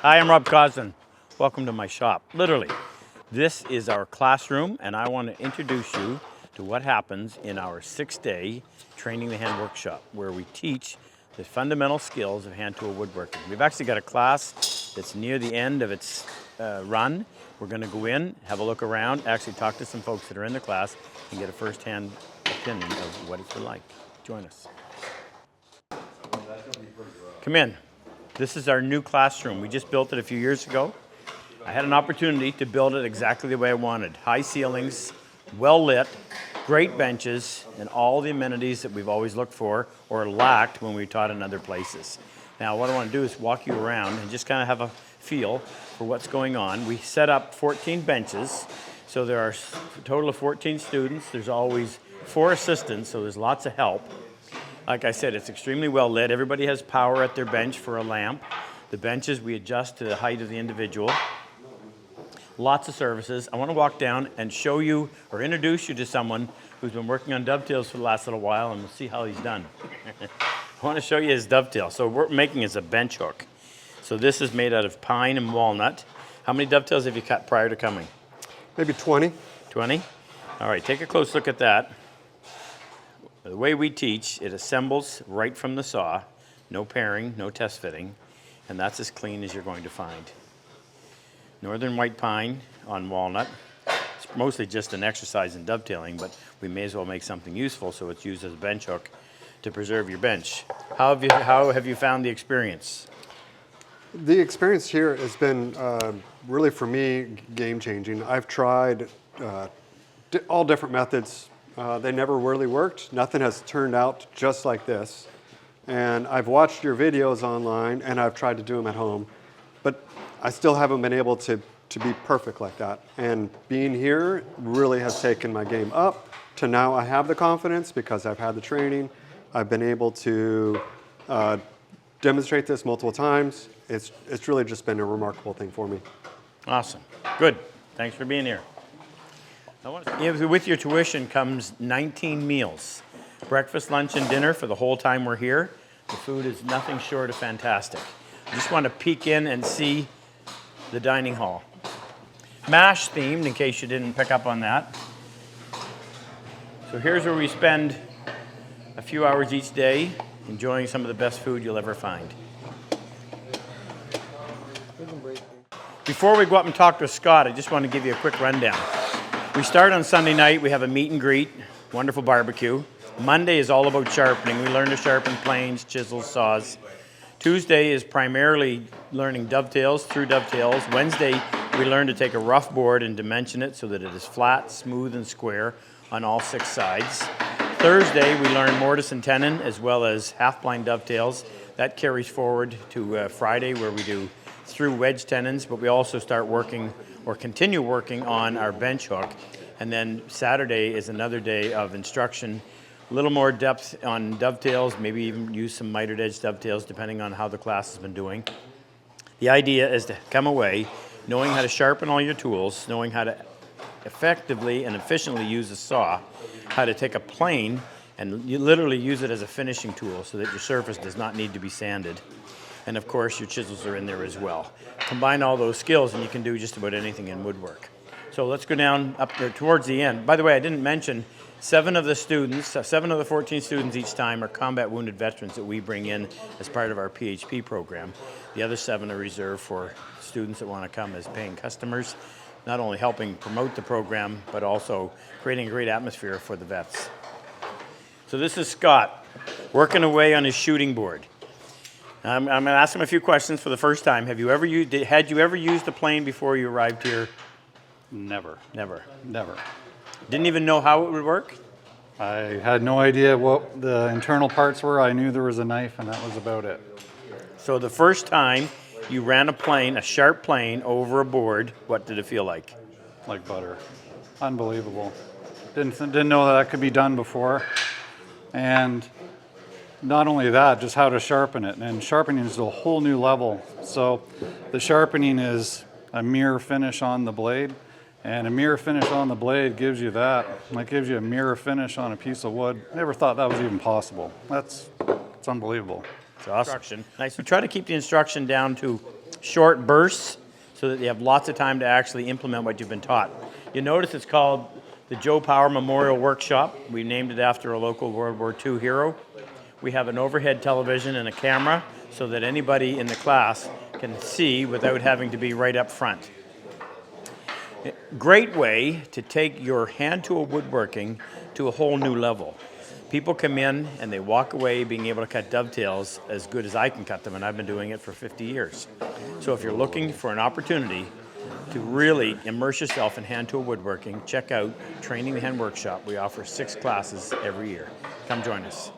Hi, I'm Rob Cosman. Welcome to my shop. Literally, this is our classroom, and I want to introduce you to what happens in our 6-day Training the Hand workshop, where we teach the fundamental skills of hand tool woodworking. We've actually got a class that's near the end of its run. We're going to go in, have a look around, actually talk to some folks that are in the class, and get a first-hand opinion of what it's been like. Join us. Come in. This is our new classroom. We just built it a few years ago. I had an opportunity to build it exactly the way I wanted. High ceilings, well lit, great benches, and all the amenities that we've always looked for or lacked when we taught in other places. Now what I want to do is walk you around and just kind of have a feel for what's going on. We set up 14 benches, so there are a total of 14 students. There's always 4 assistants, so there's lots of help. Like I said, it's extremely well lit. Everybody has power at their bench for a lamp. The benches we adjust to the height of the individual. Lots of services. I want to walk down and show you or introduce you to someone who's been working on dovetails for the last little while, and we'll see how he's done. I want to show you his dovetail. So what we're making is a bench hook. So this is made out of pine and walnut. How many dovetails have you cut prior to coming? Maybe 20. 20? All right, take a close look at that. The way we teach, it assembles right from the saw, no pairing, no test fitting, and that's as clean as you're going to find. Northern white pine on walnut. It's mostly just an exercise in dovetailing, but we may as well make something useful, so it's used as a bench hook to preserve your bench. How have you found the experience? The experience here has been really, for me, game-changing. I've tried all different methods. They never really worked. Nothing has turned out just like this. And I've watched your videos online, and I've tried to do them at home, but I still haven't been able to be perfect like that. And being here really has taken my game up to now I have the confidence because I've had the training. I've been able to demonstrate this multiple times. It's really just been a remarkable thing for me. Awesome. Good. Thanks for being here. With your tuition comes 19 meals. Breakfast, lunch, and dinner for the whole time we're here. The food is nothing short of fantastic. I just want to peek in and see the dining hall. MASH themed, in case you didn't pick up on that. So here's where we spend a few hours each day enjoying some of the best food you'll ever find. Before we go up and talk to Scott, I just want to give you a quick rundown. We start on Sunday night. We have a meet and greet, wonderful barbecue. Monday is all about sharpening. We learn to sharpen planes, chisels, saws. Tuesday is primarily learning dovetails through dovetails. Wednesday, we learn to take a rough board and dimension it so that it is flat, smooth, and square on all 6 sides. Thursday, we learn mortise and tenon as well as half-blind dovetails. That carries forward to Friday, where we do through wedge tenons, but we also start working or continue working on our bench hook. And then Saturday is another day of instruction, a little more depth on dovetails, maybe even use some mitered edge dovetails depending on how the class has been doing. The idea is to come away knowing how to sharpen all your tools, knowing how to effectively and efficiently use a saw, how to take a plane and you literally use it as a finishing tool so that your surface does not need to be sanded. And of course, your chisels are in there as well. Combine all those skills and you can do just about anything in woodwork. So let's go down up there towards the end. By the way, I didn't mention 7 of the 14 students each time are combat wounded veterans that we bring in as part of our PHP program. The other 7 are reserved for students that want to come as paying customers, not only helping promote the program, but also creating a great atmosphere for the vets. So this is Scott, working away on his shooting board. I'm going to ask him a few questions for the first time. Had you ever used a plane before you arrived here? Never. Never. Never. Didn't even know how it would work? I had no idea what the internal parts were. I knew there was a knife and that was about it. So the first time you ran a plane, a sharp plane, over a board, what did it feel like? Like butter. Unbelievable. Didn't know that could be done before. And not only that, just how to sharpen it. And sharpening is a whole new level. So the sharpening is a mirror finish on the blade. And a mirror finish on the blade gives you that. That gives you a mirror finish on a piece of wood. Never thought that was even possible. It's unbelievable. It's awesome. Nice. We try to keep the instruction down to short bursts so that you have lots of time to actually implement what you've been taught. You notice it's called the Joe Power Memorial Workshop. We named it after a local World War II hero. We have an overhead television and a camera so that anybody in the class can see without having to be right up front. Great way to take your hand tool woodworking to a whole new level. People come in and they walk away being able to cut dovetails as good as I can cut them, and I've been doing it for 50 years. So if you're looking for an opportunity to really immerse yourself in hand tool woodworking, check out Training the Hand Workshop. We offer 6 classes every year. Come join us.